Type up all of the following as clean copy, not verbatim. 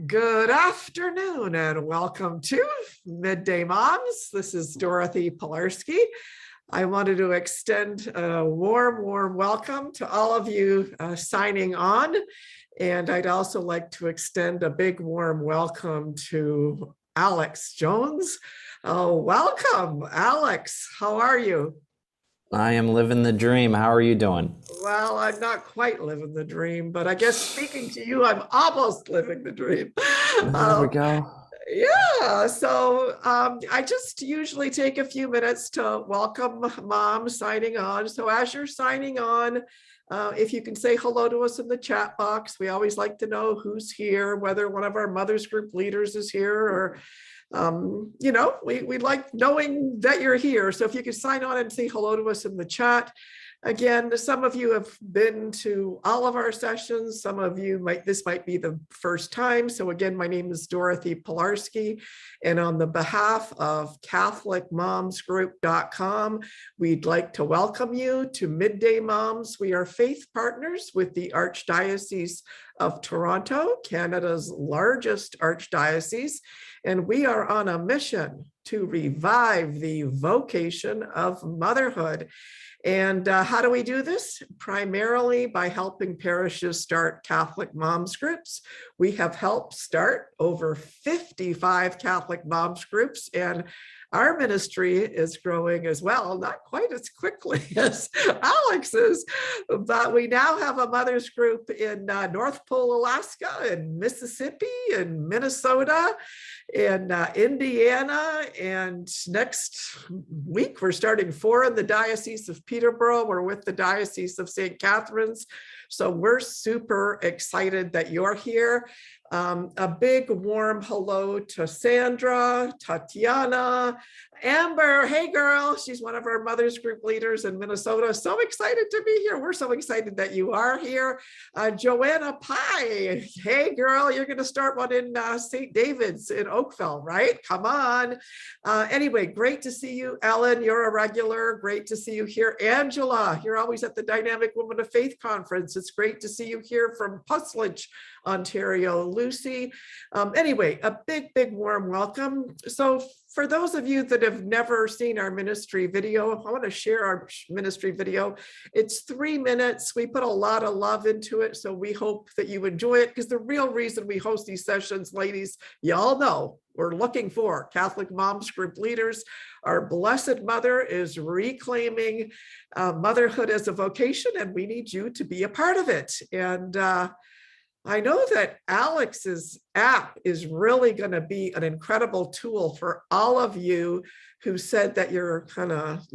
Good afternoon and welcome to Midday Moms. This is Dorothy Pilarski. I wanted to extend a warm welcome to all of you signing on. And I'd also like to extend a big warm welcome to Alex Jones. Welcome, Alex. How are you? I am living the dream. How are you doing? Well, I'm not quite living the dream, but I guess speaking to you, I'm almost living the dream. There we go. Yeah, so I just usually take a few minutes to welcome mom signing on. So as you're signing on, if you can say hello to us in the chat box, we always like to know who's here, whether one of our mothers group leaders is here or we like knowing that you're here. So if you could sign on and say hello to us in the chat. Again, some of you have been to all of our sessions. Some of you this might be the first time. So again, my name is Dorothy Pilarski, and on the behalf of CatholicMomsGroup.com, we'd like to welcome you to Midday Moms. We are faith partners with the Archdiocese of Toronto, Canada's largest archdiocese, and we are on a mission to revive the vocation of motherhood. And how do we do this? Primarily by helping parishes start Catholic moms groups. We have helped start over 55 Catholic moms groups, and our ministry is growing as well, not quite as quickly as Alex's, but we now have a mothers group in North Pole, Alaska, and Mississippi, and Minnesota, in Indiana, and next week we're starting 4 in the Diocese of Peterborough. We're with the Diocese of St. Catharines. So we're super excited that you're here. A big warm hello to Sandra, Tatiana, Amber. Hey girl, she's one of our mothers group leaders in Minnesota. So excited to be here. We're so excited that you are here. Joanna Pye. Hey girl, you're going to start one in St. David's in Oakville, right? Come on. Anyway, great to see you. Ellen, you're a regular. Great to see you here. Angela, you're always at the Dynamic Women of Faith Conference. It's great to see you here from Pusledge, Ontario. Lucy. Anyway, a big warm welcome. So for those of you that have never seen our ministry video, I want to share our ministry video. It's 3 minutes. We put a lot of love into it, so we hope that you enjoy it, because the real reason we host these sessions, ladies, y'all know, we're looking for Catholic moms group leaders. Our Blessed Mother is reclaiming motherhood as a vocation, and we need you to be a part of it. And I know that Alex's app is really going to be an incredible tool for all of you who said that you're kind of,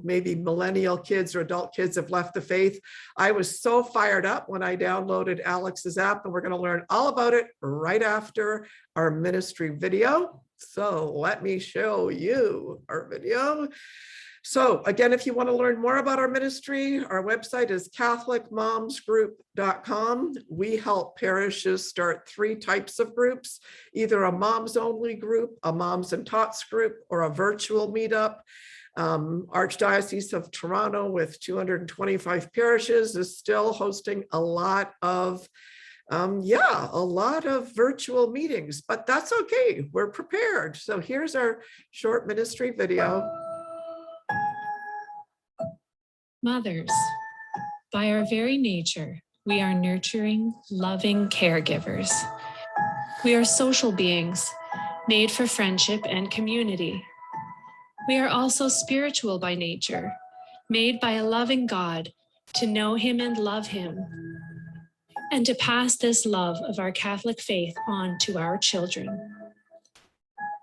maybe millennial kids or adult kids have left the faith. I was so fired up when I downloaded Alex's app, and we're going to learn all about it right after our ministry video. So let me show you our video. So again, if you want to learn more about our ministry, our website is CatholicMomsGroup.com. We help parishes start 3 types of groups, either a moms only group, a moms and tots group, or a virtual meetup. Archdiocese of Toronto, with 225 parishes, is still hosting a lot of virtual meetings, but that's okay. We're prepared. So here's our short ministry video. Mothers, by our very nature, we are nurturing, loving caregivers. We are social beings, made for friendship and community. We are also spiritual by nature, made by a loving God to know Him and love Him, and to pass this love of our Catholic faith on to our children.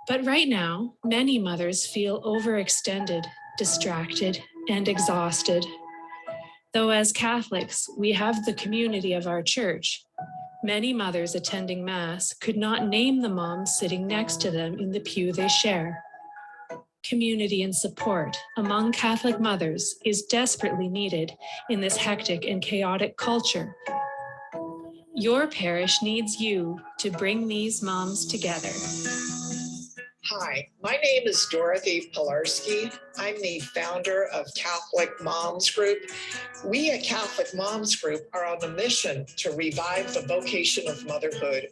But right now, many mothers feel overextended, distracted, and exhausted. Though as Catholics, we have the community of our church, many mothers attending Mass could not name the moms sitting next to them in the pew they share. Community and support among Catholic mothers is desperately needed in this hectic and chaotic culture. Your parish needs you to bring these moms together. Hi, my name is Dorothy Pilarski. I'm the founder of Catholic Moms Group. We at Catholic Moms Group are on a mission to revive the vocation of motherhood.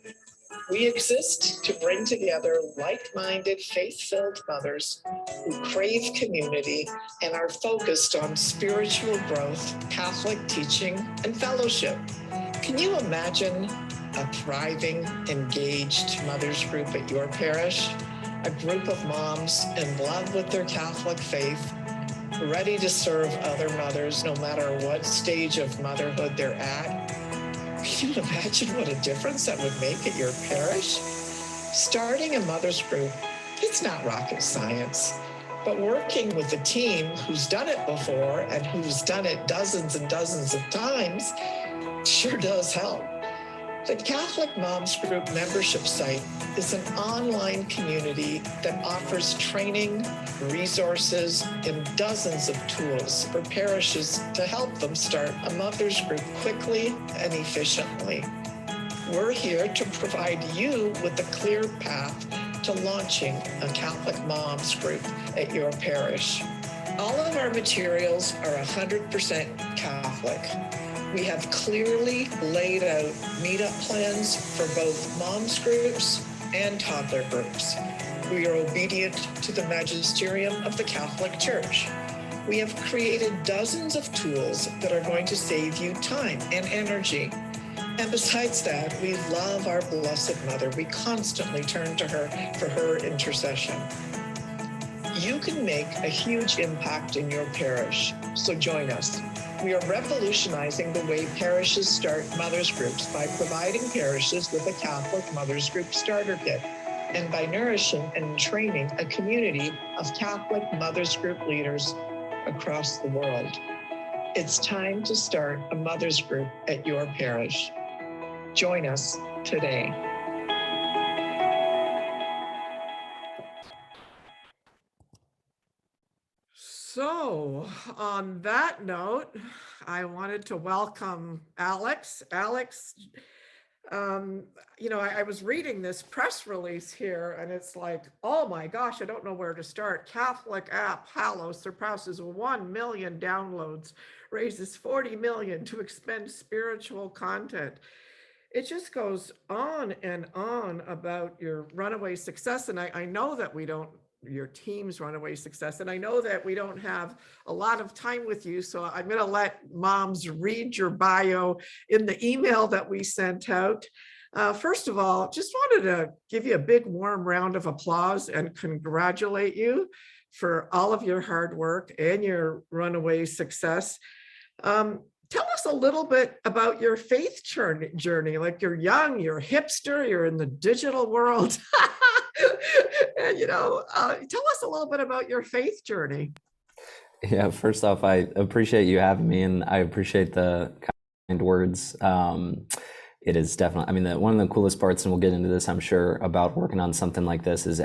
We exist to bring together like-minded, faith-filled mothers who crave community and are focused on spiritual growth, Catholic teaching, and fellowship. Can you imagine a thriving, engaged mothers group at your parish? A group of moms in love with their Catholic faith, ready to serve other mothers no matter what stage of motherhood they're at? Can you imagine what a difference that would make at your parish? Starting a mothers group, it's not rocket science, but working with a team who's done it before and who's done it dozens and dozens of times sure does help. The Catholic Moms Group membership site is an online community that offers training, resources, and dozens of tools for parishes to help them start a mothers group quickly and efficiently. We're here to provide you with a clear path to launching a Catholic Moms Group at your parish. All of our materials are 100% Catholic. We have clearly laid out meetup plans for both moms groups and toddler groups. We are obedient to the magisterium of the Catholic Church. We have created dozens of tools that are going to save you time and energy. And besides that, we love our Blessed Mother. We constantly turn to her for her intercession. You can make a huge impact in your parish, so join us. We are revolutionizing the way parishes start mothers groups by providing parishes with a Catholic mothers group starter kit and by nourishing and training a community of Catholic mothers group leaders across the world. It's time to start a mothers group at your parish. Join us today. So on that note, I wanted to welcome Alex. Alex, I was reading this press release here and it's like, oh my gosh, I don't know where to start. Catholic app Hallow surpasses 1 million downloads, raises 40 million to expend spiritual content. It just goes on and on about your runaway success. And I know that your team's runaway success. And I know that we don't have a lot of time with you. So I'm going to let moms read your bio in the email that we sent out. First of all, just wanted to give you a big warm round of applause and congratulate you for all of your hard work and your runaway success. Tell us a little bit about your faith journey. Like, you're young, you're a hipster, you're in the digital world. And, tell us a little bit about your faith journey. Yeah, first off, I appreciate you having me, and I appreciate the kind words. It is definitely, one of the coolest parts, and we'll get into this, I'm sure, about working on something like this is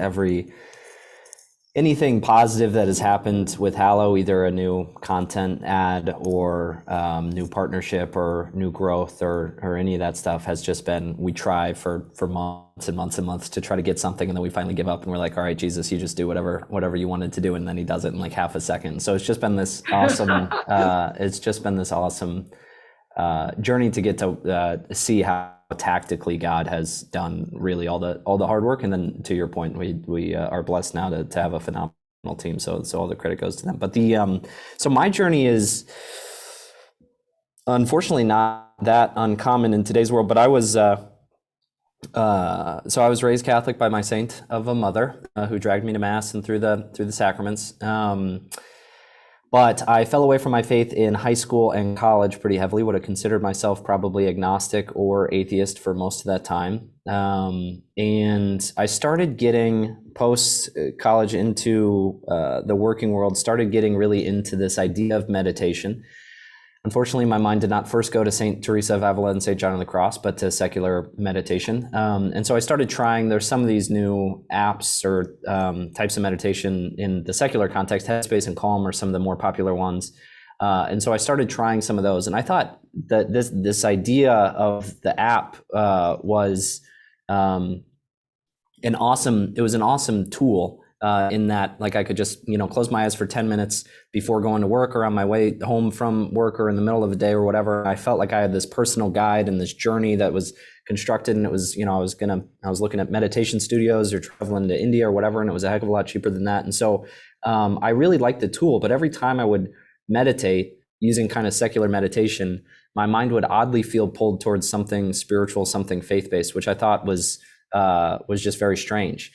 anything positive that has happened with Hallow, either a new content ad or new partnership or new growth or any of that stuff, has just been, we try for months and months and months to try to get something, and then we finally give up and we're like, all right, Jesus, you just do whatever you wanted to do, and then he does it in like half a second. So it's just been this awesome journey to get to see how tactically God has done really all the hard work. And then to your point, we are blessed now to have a phenomenal team. So all the credit goes to them. But so my journey is unfortunately not that uncommon in today's world, but I was raised Catholic by my saint of a mother who dragged me to mass and through the sacraments. But I fell away from my faith in high school and college pretty heavily, would have considered myself probably agnostic or atheist for most of that time. And I started getting post-college into the working world, started getting really into this idea of meditation. Unfortunately, my mind did not first go to St. Teresa of Avila and St. John of the Cross, but to secular meditation. And so I started trying, there's some of these new apps or types of meditation in the secular context. Headspace and Calm are some of the more popular ones. And so I started trying some of those. And I thought that this idea of the app was an awesome tool in that, like, I could just, close my eyes for 10 minutes before going to work or on my way home from work or in the middle of the day or whatever. I felt like I had this personal guide and this journey that was constructed, and it was, I was looking at meditation studios or traveling to India or whatever, and it was a heck of a lot cheaper than that. And so I really liked the tool, but every time I would meditate using kind of secular meditation, my mind would oddly feel pulled towards something spiritual, something faith-based, which I thought was just very strange.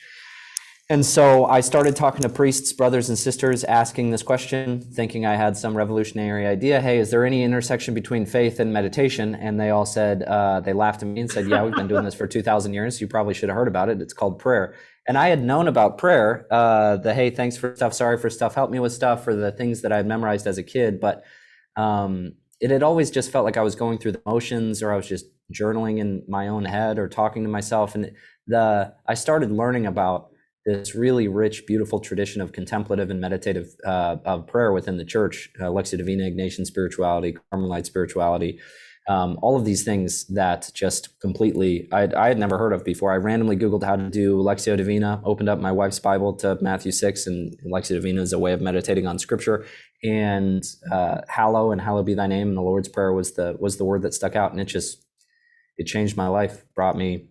And so I started talking to priests, brothers and sisters, asking this question, thinking I had some revolutionary idea. Hey, is there any intersection between faith and meditation? And they all said, they laughed at me and said, yeah, we've been doing this for 2,000 years. You probably should have heard about it. It's called prayer. And I had known about prayer, the hey, thanks for stuff, sorry for stuff, help me with stuff, or the things that I had memorized as a kid. But it had always just felt like I was going through the motions, or I was just journaling in my own head or talking to myself. And I started learning about this really rich, beautiful tradition of contemplative and meditative of prayer within the church, Lectio Divina, Ignatian spirituality, Carmelite spirituality, all of these things that just completely, I had never heard of before. I randomly Googled how to do Lectio Divina, opened up my wife's Bible to Matthew 6, and Lectio Divina is a way of meditating on scripture. And Hallow and Hallowed be thy name, and the Lord's Prayer was the word that stuck out, and it changed my life, brought me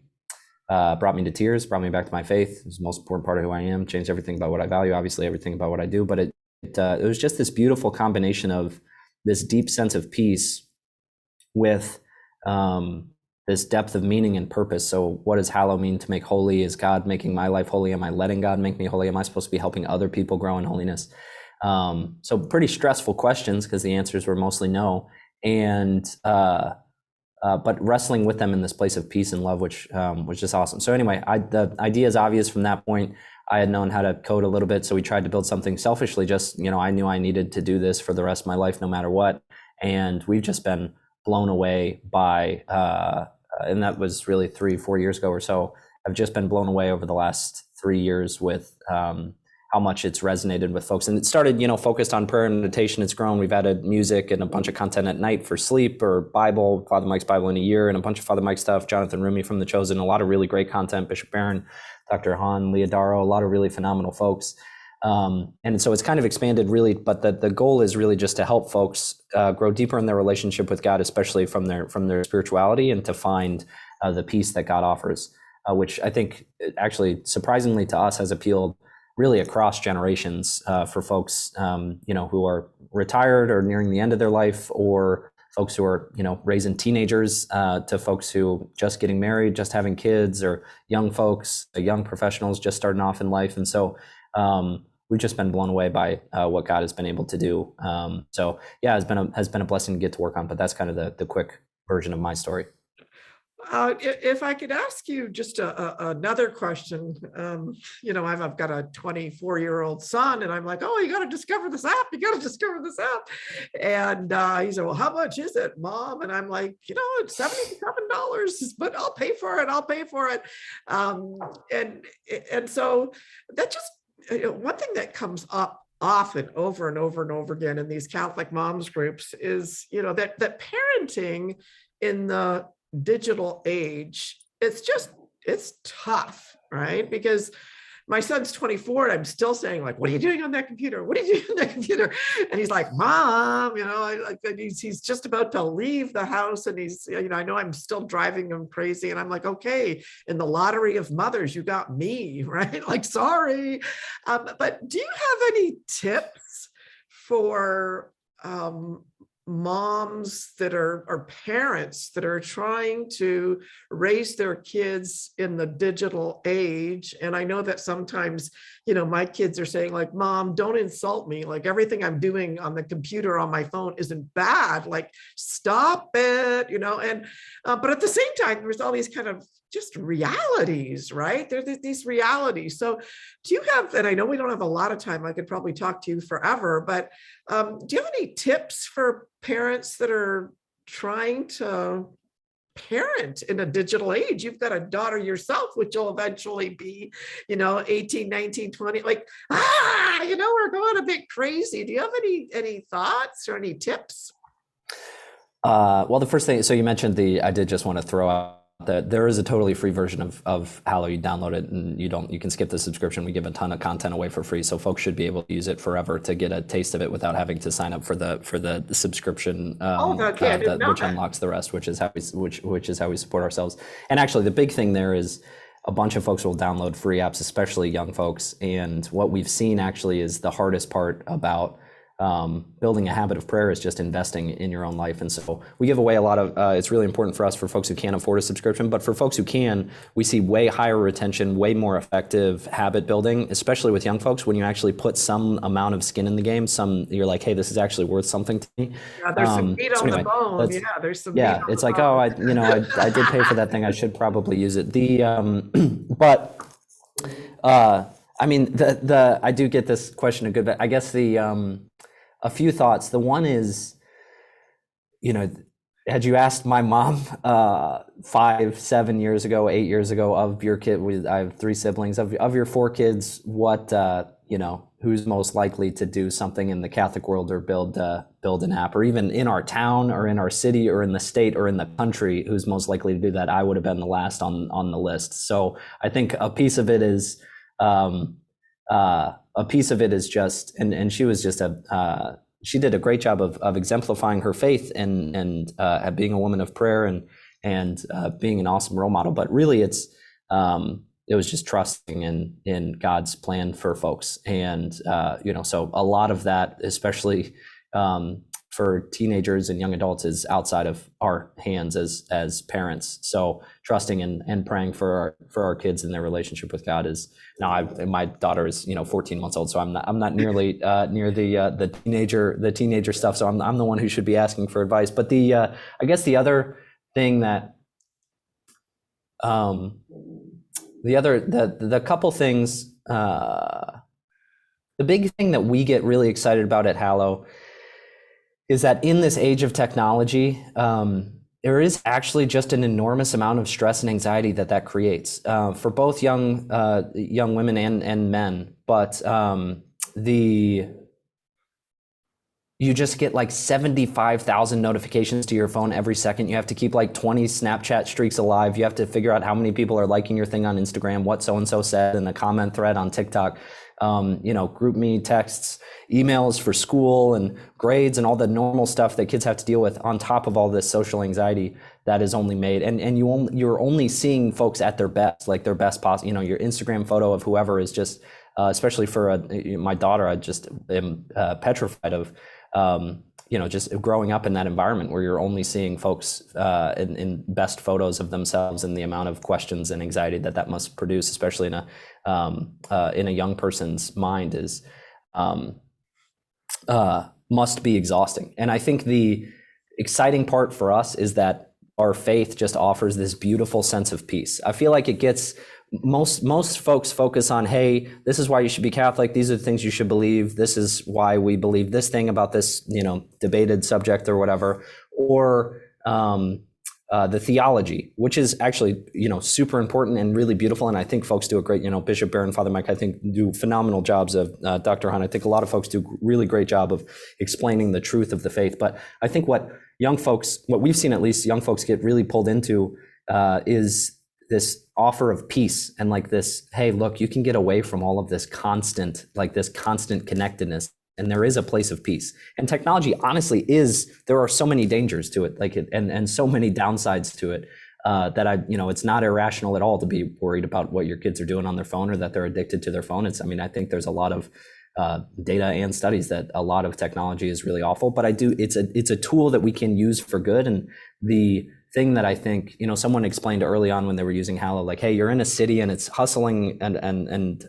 to tears, brought me back to my faith. It was the most important part of who I am, changed everything about what I value, obviously everything about what I do. But it was just this beautiful combination of this deep sense of peace with this depth of meaning and purpose. So what does hallow mean? To make holy? Is God making my life holy? Am I letting God make me holy? Am I supposed to be helping other people grow in holiness? So pretty stressful questions, because the answers were mostly no. And but wrestling with them in this place of peace and love, which was just awesome. So anyway, the idea is obvious from that point. I had known how to code a little bit, so we tried to build something selfishly. Just, I knew I needed to do this for the rest of my life, no matter what. And we've just been blown away by, and that was really 3-4 years ago or so. I've just been blown away over the last 3 years with how much it's resonated with folks. And it started, focused on prayer and meditation. It's grown. We've added music and a bunch of content at night for sleep, or Bible, Father Mike's Bible in a Year, and a bunch of Father Mike stuff, Jonathan Rumi from The Chosen, a lot of really great content, Bishop Barron, Dr. Han Leodaro, a lot of really phenomenal folks. And so it's kind of expanded really, but the goal is really just to help folks grow deeper in their relationship with God, especially from their spirituality, and to find the peace that God offers, which I think actually surprisingly to us has appealed really across generations for folks, who are retired or nearing the end of their life, or folks who are, raising teenagers, to folks who just getting married, just having kids, or young folks, young professionals just starting off in life. And so we've just been blown away by what God has been able to do. So yeah, has been a blessing to get to work on. But that's kind of the quick version of my story. If I could ask you just another question, I've got a 24-year-old son, and I'm like, oh, you got to discover this app. You got to discover this app. And he said, well, how much is it, Mom? And I'm like, it's $77, but I'll pay for it. I'll pay for it. And so that just, one thing that comes up often over and over and over again in these Catholic moms groups is, that parenting in the digital age, it's tough, right? Because my son's 24 and I'm still saying, like, what are you doing on that computer? What are you doing on that computer? And he's like, Mom, he's just about to leave the house, and he's, I know I'm still driving him crazy. And I'm like, okay, in the lottery of mothers, you got me, right? Like, sorry. But do you have any tips for moms that are parents that are trying to raise their kids in the digital age? And I know that sometimes, my kids are saying, like, Mom, don't insult me. Like, everything I'm doing on the computer, on my phone isn't bad. Like, stop it, and, but at the same time, there's all these kind of just realities, right? There's these realities. So do you have, and I know we don't have a lot of time, I could probably talk to you forever, but do you have any tips for parents that are trying to parent in a digital age? You've got a daughter yourself, which will eventually be, 18, 19, 20, like, we're going a bit crazy. Do you have any thoughts or any tips? Well, the first thing, so you mentioned I did just want to throw out that there is a totally free version of Hallow. You download it and you can skip the subscription. We give a ton of content away for free, so folks should be able to use it forever to get a taste of it without having to sign up for the subscription, okay, I didn't know which that. unlocks the rest, which is how we support ourselves. And actually, the big thing there is a bunch of folks will download free apps, especially young folks. And what we've seen actually is the hardest part about building a habit of prayer is just investing in your own life. And so we give away a lot of, it's really important for us for folks who can't afford a subscription, but for folks who can, we see way higher retention, way more effective habit building, especially with young folks, when you actually put some amount of skin in the game, you're like, hey, this is actually worth something to me. Yeah, there's some meat on the bone. Yeah, there's some meat on it's the like, bone. I did pay for that thing. I should probably use it. I mean, I do get this question a good bit. I guess a few thoughts. The one is, had you asked my mom 5, 7 years ago, 8 years ago of your kid, I have 3 siblings, of your 4 kids, what, who's most likely to do something in the Catholic world or build an app, or even in our town or in our city or in the state or in the country, who's most likely to do that, I would have been the last on the list. So I think a piece of it is, just, and she was just she did a great job of exemplifying her faith and being a woman of prayer and being an awesome role model. But really, it was just trusting in God's plan for folks, and so a lot of that, especially for teenagers and young adults, is outside of our hands as parents. So trusting and praying for our kids and their relationship with God is, now my daughter is 14 months old, so I'm not nearly near the teenager stuff. So I'm the one who should be asking for advice. But I guess the other thing that the couple things, the big thing that we get really excited about at Hallow is that in this age of technology, there is actually just an enormous amount of stress and anxiety that creates for both young women and men. But you just get like 75,000 notifications to your phone every second. You have to keep like 20 Snapchat streaks alive. You have to figure out how many people are liking your thing on Instagram, what so-and-so said in the comment thread on TikTok, group me texts, emails for school and grades and all the normal stuff that kids have to deal with, on top of all this social anxiety that is only made. And you're only seeing folks at their best, like their best possible. Your Instagram photo of whoever is just, especially for my daughter, I just am petrified of, just growing up in that environment where you're only seeing folks in best photos of themselves, and the amount of questions and anxiety that must produce, especially in a young person's mind, is must be exhausting. And I think the exciting part for us is that our faith just offers this beautiful sense of peace. I feel like it gets most folks focus on, hey, this is why you should be Catholic. These are the things you should believe. This is why we believe this thing about this, debated subject or whatever, or the theology, which is actually, super important and really beautiful. And I think folks do a great, Bishop Barron, Father Mike, I think do phenomenal jobs of Dr. Hunt. I think a lot of folks do really great job of explaining the truth of the faith. But I think what we've seen, at least young folks get really pulled into is this offer of peace, and like this, hey, look, you can get away from all of this constant connectedness, and there is a place of peace. And technology, honestly, there are so many dangers to it, and so many downsides to it, that it's not irrational at all to be worried about what your kids are doing on their phone, or that they're addicted to their phone. I think there's a lot of data and studies that a lot of technology is really awful, but it's a tool that we can use for good. And the thing that I think, someone explained early on when they were using Hallow, like, hey, you're in a city and it's hustling and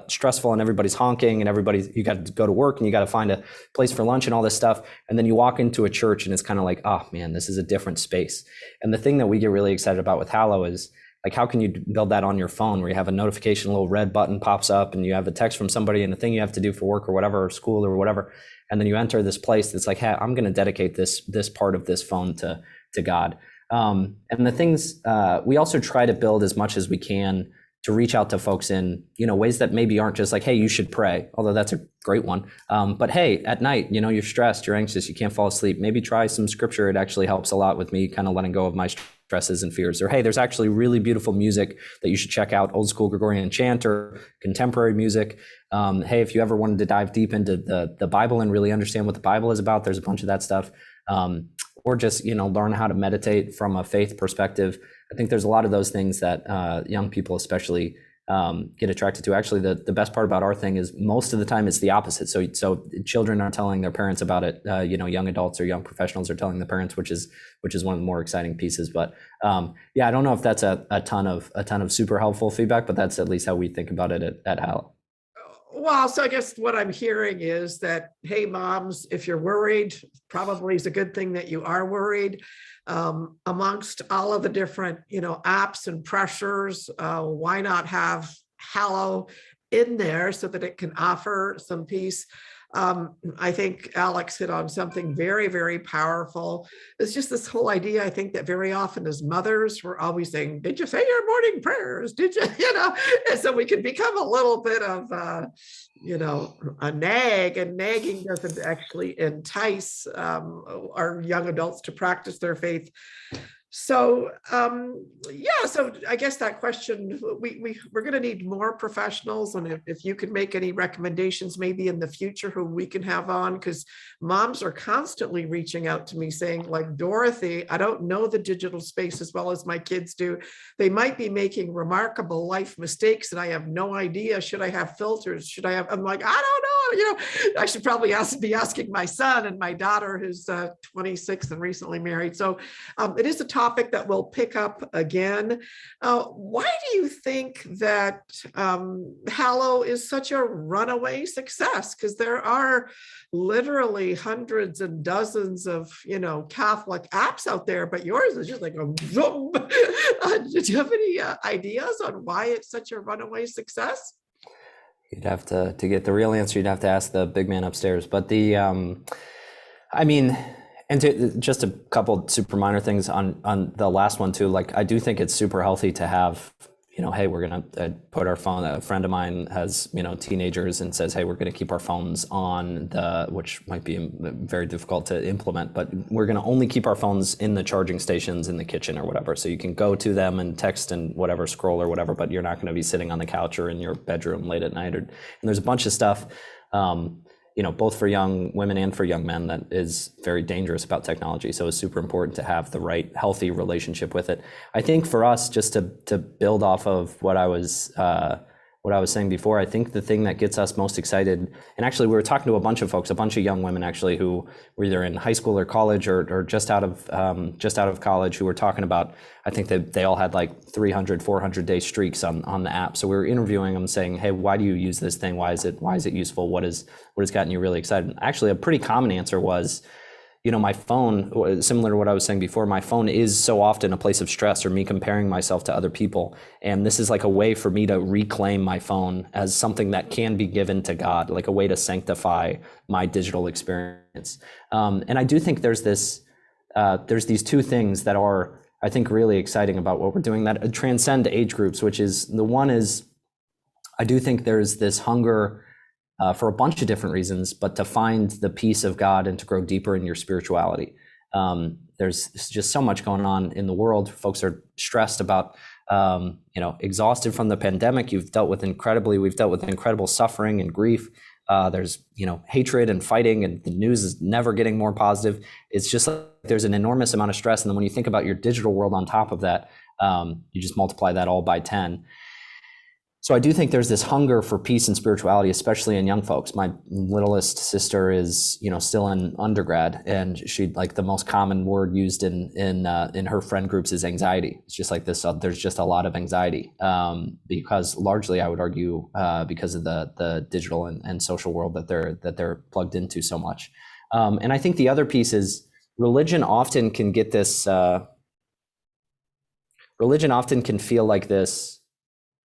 stressful, and everybody's honking, and you got to go to work and you got to find a place for lunch and all this stuff. And then you walk into a church and it's kind of like, oh man, this is a different space. And the thing that we get really excited about with Hallow is, like, how can you build that on your phone, where you have a notification, a little red button pops up, and you have a text from somebody and a thing you have to do for work or whatever, or school or whatever. And then you enter this place that's like, hey, I'm going to dedicate this part of this phone to God. And the things we also try to build as much as we can to reach out to folks in, ways that maybe aren't just like, hey, you should pray, although that's a great one. But hey, at night, you're stressed, you're anxious, you can't fall asleep. Maybe try some scripture. It actually helps a lot with me kind of letting go of my stresses and fears. Or, hey, there's actually really beautiful music that you should check out, old school Gregorian chant or contemporary music. Hey, if you ever wanted to dive deep into the Bible and really understand what the Bible is about, there's a bunch of that stuff. Or just, learn how to meditate from a faith perspective. I think there's a lot of those things that young people especially get attracted to. Actually, the best part about our thing is most of the time it's the opposite. So children are telling their parents about it. Young adults or young professionals are telling the parents, which is one of the more exciting pieces. But I don't know if that's a ton of super helpful feedback, but that's at least how we think about it at Hallow. Well, so I guess what I'm hearing is that, hey, moms, if you're worried, probably is a good thing that you are worried. Amongst all of the different, apps and pressures, why not have Hallow in there so that it can offer some peace? I think Alex hit on something very, very powerful. It's just this whole idea, I think, that very often as mothers, we're always saying, did you say your morning prayers? Did you, and so we can become a little bit of, a nag, and nagging doesn't actually entice our young adults to practice their faith. So, so I guess that question, we're going to need more professionals. And if you can make any recommendations, maybe in the future, who we can have on, because moms are constantly reaching out to me saying, like, Dorothy, I don't know the digital space as well as my kids do. They might be making remarkable life mistakes and I have no idea. Should I have filters? I'm like, I don't know. I should probably be asking my son and my daughter, who's 26 and recently married. So it is a topic that we'll pick up again. Why do you think that Hallow is such a runaway success? Because there are literally hundreds and dozens of, Catholic apps out there, but yours is just like a zoom. Did you have any ideas on why it's such a runaway success? You'd have to get the real answer. You'd have to ask the big man upstairs. But just a couple super minor things on the last one too. Like, I do think it's super healthy to have, hey, we're going to put our phone. A friend of mine has, teenagers, and says, hey, we're going to keep our phones on, which might be very difficult to implement, but we're going to only keep our phones in the charging stations in the kitchen or whatever. So you can go to them and text and whatever, scroll or whatever, but you're not going to be sitting on the couch or in your bedroom late at night. And there's a bunch of stuff, both for young women and for young men, that is very dangerous about technology. So it's super important to have the right, healthy relationship with it. I think for us, just to build off of what I was saying before, I think the thing that gets us most excited, and actually we were talking to a bunch of young women actually who were either in high school or college or just out of college, who were talking about, I think that they all had like 300, 400 day streaks on the app. So we were interviewing them saying, hey, why do you use this thing? Why is it useful? What has gotten you really excited? And actually, a pretty common answer was, my phone, similar to what I was saying before, my phone is so often a place of stress, or me comparing myself to other people. And this is like a way for me to reclaim my phone as something that can be given to God, like a way to sanctify my digital experience. And I do think there's these two things that are, I think, really exciting about what we're doing that transcend age groups, which is, the one is, I do think there's this hunger for a bunch of different reasons, but to find the peace of God and to grow deeper in your spirituality. There's just so much going on in the world. Folks are stressed about, exhausted from the pandemic. We've dealt with incredible suffering and grief. There's, hatred and fighting, and the news is never getting more positive. It's just like there's an enormous amount of stress. And then when you think about your digital world on top of that, you just multiply that all by 10. So I do think there's this hunger for peace and spirituality, especially in young folks. My littlest sister is, still in undergrad, and she, like, the most common word used in her friend groups is anxiety. It's just like this. There's just a lot of anxiety because largely, I would argue, because of the digital and social world that they're plugged into so much. And I think the other piece is religion often can get this. Religion often can feel like this.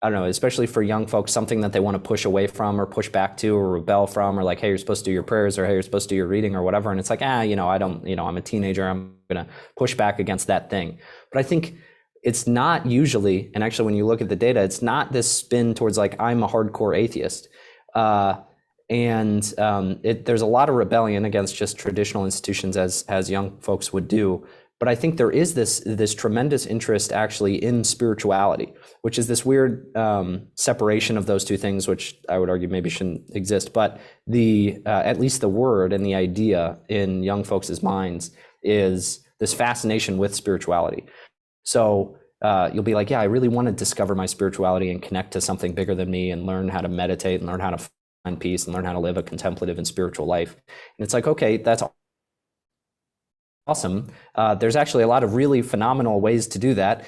I don't know, especially for young folks, something that they want to push away from or push back to or rebel from, or like, hey, you're supposed to do your prayers, or hey, you're supposed to do your reading or whatever. And it's like, I don't, I'm a teenager. I'm going to push back against that thing. But I think it's not usually, and actually when you look at the data, it's not this spin towards like, I'm a hardcore atheist. There's a lot of rebellion against just traditional institutions as young folks would do. But I think there is this tremendous interest actually in spirituality, which is this weird separation of those two things, which I would argue maybe shouldn't exist. But at least the word and the idea in young folks' minds is this fascination with spirituality. So you'll be like, yeah, I really want to discover my spirituality and connect to something bigger than me and learn how to meditate and learn how to find peace and learn how to live a contemplative and spiritual life. And it's like, okay, that's awesome. There's actually a lot of really phenomenal ways to do that.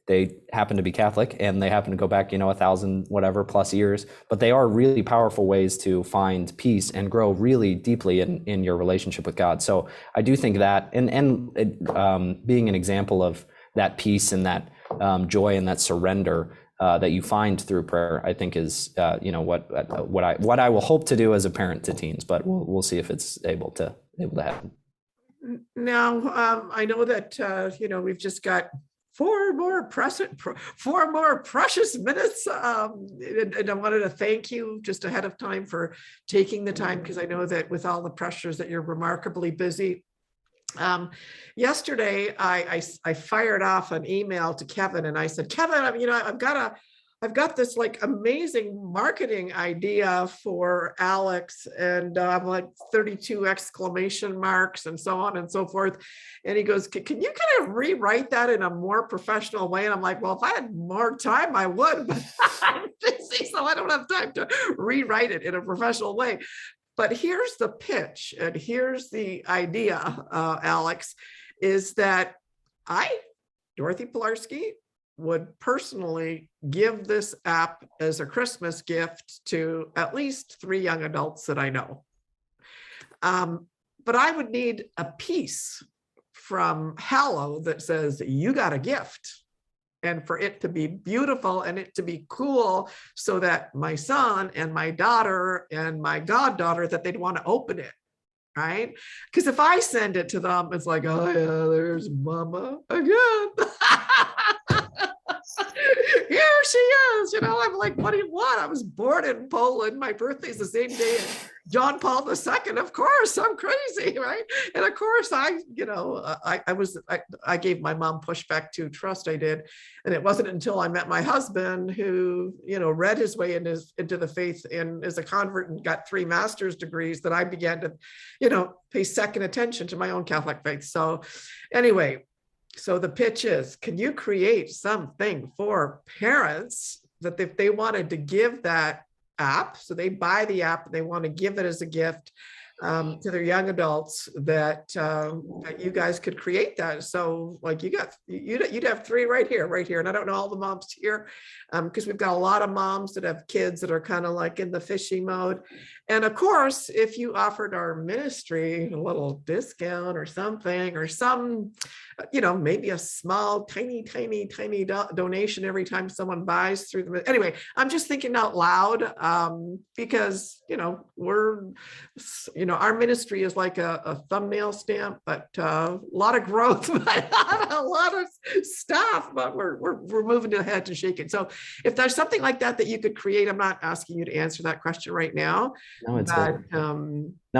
They happen to be Catholic and they happen to go back, 1,000 whatever plus years, but they are really powerful ways to find peace and grow really deeply in your relationship with God. So I do think that, and being an example of that peace and that joy and that surrender that you find through prayer, I think is what I will hope to do as a parent to teens. But we'll see if it's able to happen. Now, I know that we've just got four more precious minutes, and I wanted to thank you just ahead of time for taking the time, because I know that with all the pressures that you're remarkably busy. Yesterday, I fired off an email to Kevin, and I said, Kevin, I've got this like amazing marketing idea for Alex, and I'm like 32 exclamation marks and so on and so forth. And he goes, can you kind of rewrite that in a more professional way? And I'm like, well, if I had more time, I would, but I'm busy, so I don't have time to rewrite it in a professional way. But here's the pitch, and here's the idea, Alex, is that Dorothy Pilarski, would personally give this app as a Christmas gift to at least 3 young adults that I know. But I would need a piece from Hallow that says, you got a gift. And for it to be beautiful and it to be cool, so that my son and my daughter and my goddaughter, that they'd want to open it. Right? Because if I send it to them, it's like, oh yeah, there's mama again. Here she is, I'm like, what do you want? I was born in Poland. My birthday's the same day as John Paul II. Of course, I'm crazy, right? And of course, I gave my mom pushback to trust. I did, and it wasn't until I met my husband, who read his way into the faith and is a convert and got 3 master's degrees, that I began to, pay second attention to my own Catholic faith. So, anyway. So the pitch is, can you create something for parents that if they wanted to give that app, so they buy the app and they want to give it as a gift to their young adults, that you guys could create that. So like you'd have 3 right here. And I don't know all the moms here, because we've got a lot of moms that have kids that are kind of like in the fishy mode. And of course, if you offered our ministry a little discount or something, or some, maybe a small, tiny donation every time someone buys through the, anyway, I'm just thinking out loud, because, our ministry is like a thumbnail stamp, but a lot of growth, but a lot of stuff, but we're moving ahead to shake it. So if there's something like that you could create, I'm not asking you to answer that question right now. No,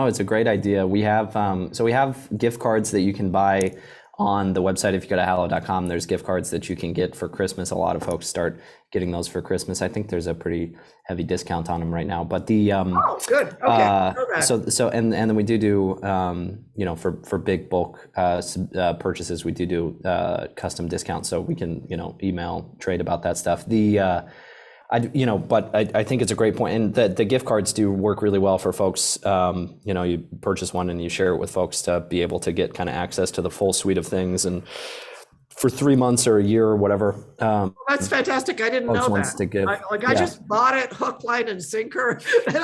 it's a great idea. We have gift cards that you can buy on the website. If you go to hallow.com, there's gift cards that you can get for Christmas. A lot of folks start getting those for Christmas. I think there's a pretty heavy discount on them right now. But the good. Okay. So and then we do for big bulk purchases, we do custom discounts. So we can email trade about that stuff. But I think it's a great point, and the gift cards do work really well for folks. You purchase one and you share it with folks to be able to get kind of access to the full suite of things, and for 3 months or a year or whatever. That's fantastic. I didn't know that. To give, I just bought it hook, line, and sinker. And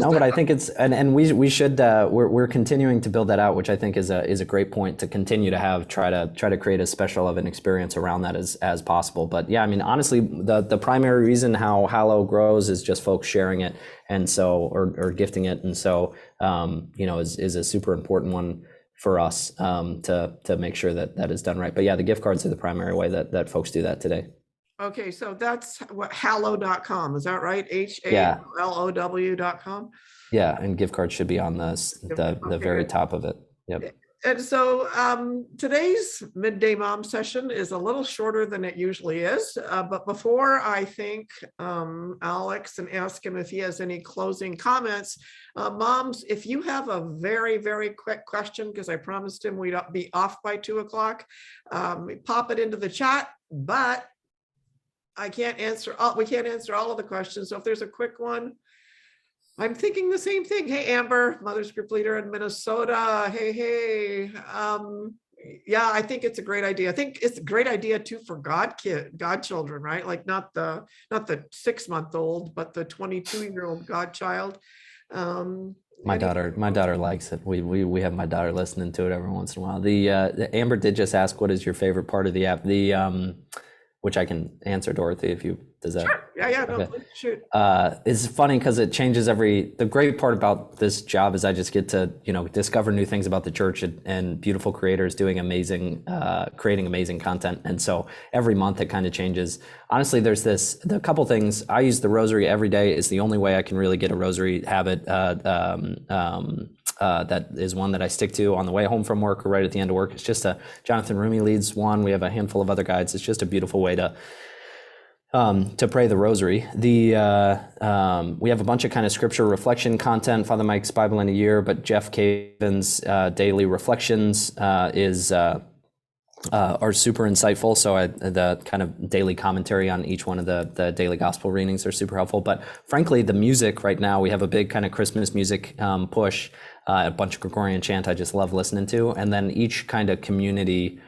but I think it's and we should we're continuing to build that out, which I think is a great point to continue to try to create as special of an experience around that as possible. But yeah, I mean, honestly, the primary reason how Hallow grows is just folks sharing it, and so or gifting it, and so is a super important one for us to make sure that is done right. But yeah, the gift cards are the primary way that folks do that today. Okay, so that's what hallow.com, is that right? HALLOW.com? Yeah, and gift cards should be on the very top of it. Yep. And so today's Midday Mom session is a little shorter than it usually is. But before I thank Alex and ask him if he has any closing comments, moms, if you have a very, very quick question, because I promised him we'd be off by 2:00, pop it into the chat. But we can't answer all of the questions. So if there's a quick one, I'm thinking the same thing. Hey, Amber, Mother's Group Leader in Minnesota. Hey. Yeah, I think it's a great idea. I think it's a great idea too for godchildren, right? Like not the 6-month-old, but the 22-year-old godchild. My daughter likes it. We have my daughter listening to it every once in a while. The Amber did just ask, what is your favorite part of the app? Which I can answer, Dorothy, if you, does that? Sure. Yeah, no, okay. please shoot. It's funny because it changes the great part about this job is I just get to, discover new things about the church and beautiful creators doing creating amazing content. And so every month it kind of changes. Honestly, the couple things. I use the rosary every day. Is the only way I can really get a rosary habit. That is one that I stick to on the way home from work or right at the end of work. It's just Jonathan Rumi leads one. We have a handful of other guides. It's just a beautiful way to pray the rosary. We have a bunch of kind of scripture reflection content, Father Mike's Bible in a Year, but Jeff Caven's daily reflections are super insightful. So the kind of daily commentary on each one of the daily gospel readings are super helpful. But frankly, the music right now, we have a big kind of Christmas music push, a bunch of Gregorian chant I just love listening to. And then each kind of community,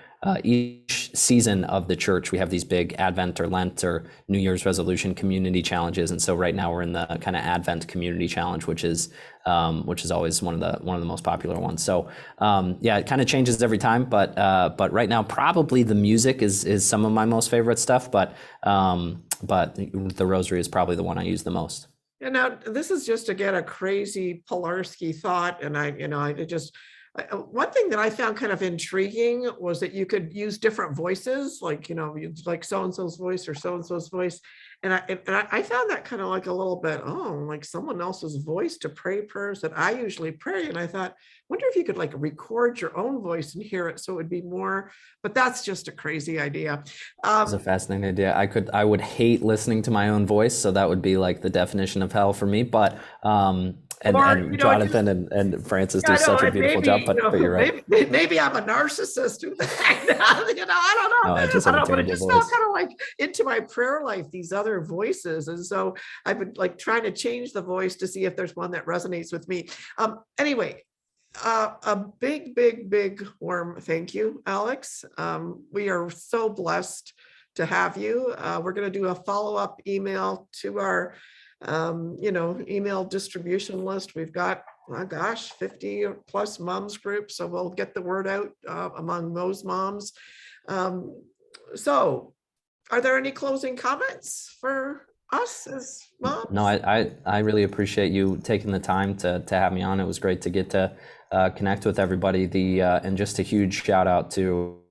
each season of the church, we have these big Advent or Lent or New Year's resolution community challenges. And so right now we're in the kind of Advent community challenge, which is always one of the most popular ones. So it kind of changes every time, but right now probably the music is some of my most favorite stuff, but the rosary is probably the one I use the most. And now this is just again a crazy Pilarski thought, and one thing that I found kind of intriguing was that you could use different voices, like like so-and-so's voice or so-and-so's voice. And I found that kind of like a little bit, like someone else's voice to pray prayers that I usually pray. And I thought, wonder if you could like record your own voice and hear it so it would be more, but that's just a crazy idea. It's a fascinating idea. I would hate listening to my own voice. So that would be like the definition of hell for me. But and Jonathan and Francis do such a beautiful job, but you're right. Maybe I'm a narcissist. I don't know. No, I just have a terrible just voice. felt kind of like into my prayer life, these other voices. And so I've been like trying to change the voice to see if there's one that resonates with me. Anyway, a big warm thank you, Alex. We are so blessed to have you. We're going to do a follow-up email to our email distribution list. We've got, 50 plus moms groups. So we'll get the word out among those moms. So are there any closing comments for us as moms? No, I really appreciate you taking the time to have me on. It was great to get to connect with everybody. And just a huge shout out to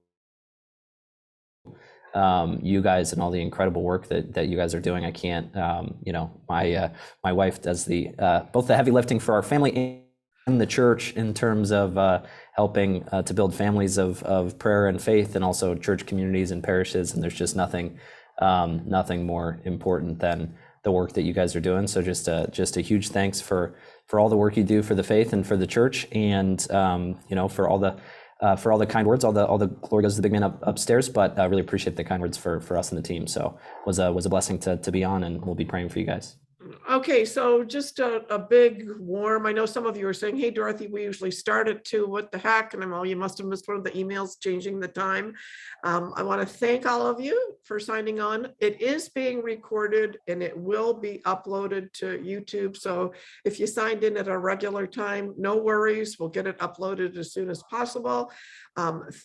you guys and all the incredible work that you guys are doing. I can't, my wife does both the heavy lifting for our family and the church in terms of helping to build families of prayer and faith, and also church communities and parishes. And there's just nothing more important than the work that you guys are doing. So just a huge thanks for all the work you do for the faith and for the church, and for all the kind words. All the glory goes to the big man upstairs, but I really appreciate the kind words for us and the team. So was a blessing to be on, and we'll be praying for you guys. Okay, so just a big warm, I know some of you are saying, hey, Dorothy, we usually start at 2, what the heck? And you must have missed one of the emails changing the time. I want to thank all of you for signing on. It is being recorded and it will be uploaded to YouTube. So if you signed in at a regular time, no worries, we'll get it uploaded as soon as possible.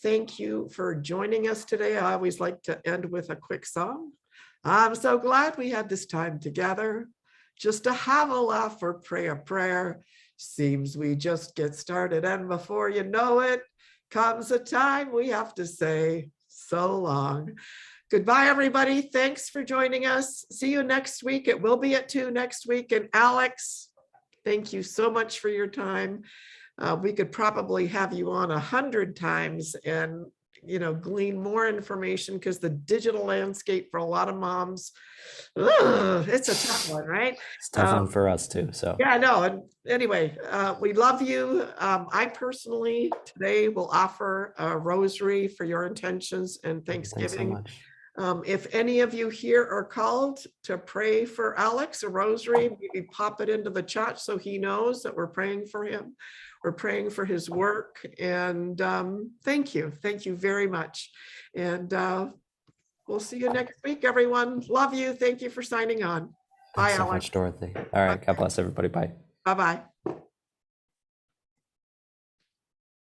Thank you for joining us today. I always like to end with a quick song. I'm so glad we had this time together. Just to have a laugh or pray a prayer. Seems we just get started, and before you know it, comes a time we have to say so long. Goodbye, everybody. Thanks for joining us. See you next week. It will be at 2 next week. And Alex, thank you so much for your time. We could probably have you on 100 times and, glean more information, because the digital landscape for a lot of moms, it's a tough one, right? It's a tough one for us too. So Yeah, I know. And anyway, we love you. I personally today will offer a rosary for your intentions and thanks so Thanksgiving. much. If any of you here are called to pray for Alex, a rosary, maybe pop it into the chat so he knows that we're praying for him. We're praying for his work. And thank you. Thank you very much. And we'll see you next week, everyone. Love you. Thank you for signing on. Bye, Thanks so Alex. much, Dorothy. All right. God bless everybody. Bye. Bye-bye.